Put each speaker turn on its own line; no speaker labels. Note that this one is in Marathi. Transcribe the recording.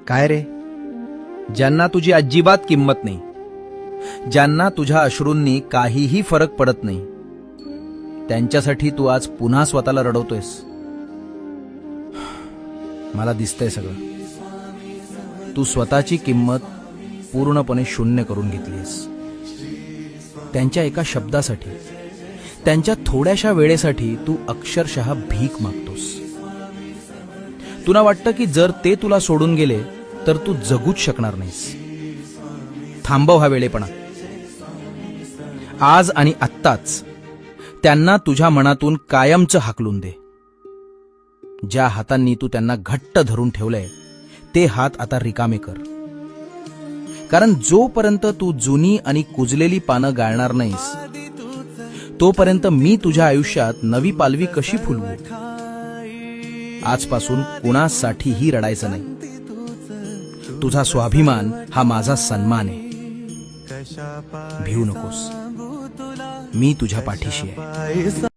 काय रे, ज्यांना तुझी अजिबात किंमत नाही, ज्यांना तुझ्या अश्रूंनी काहीही फरक पडत नाही, त्यांच्यासाठी तू आज पुन्हा स्वतःला रडवतोयस. मला दिसतंय सगळं. तू स्वतःची किंमत पूर्णपणे शून्य करून घेतलीस. त्यांच्या एका शब्दासाठी, त्यांच्या थोड्याशा वेळेसाठी तू अक्षरशः भीक मागतोस. तुला वाटतं की जर ते तुला सोडून गेले तर तू जगूच शकणार नाहीस. थांबव हा वेळेपणा. आज आणि आत्ताच त्यांना तुझ्या मनातून कायमचं हाकलून दे. ज्या हातांनी तू त्यांना घट्ट धरून ठेवलंय ते हात आता रिकामे कर. कारण जोपर्यंत तू जुनी आणि कुजलेली पानं गाळणार नाहीस, तोपर्यंत मी तुझ्या आयुष्यात नवी पालवी कशी फुलवू. आजपासून कुणासाठीही रडायचं नाही. तुझा स्वाभिमान हा माझा सन्मान आहे. भिवू नकोस, मी तुझ्या पाठीशी आहे.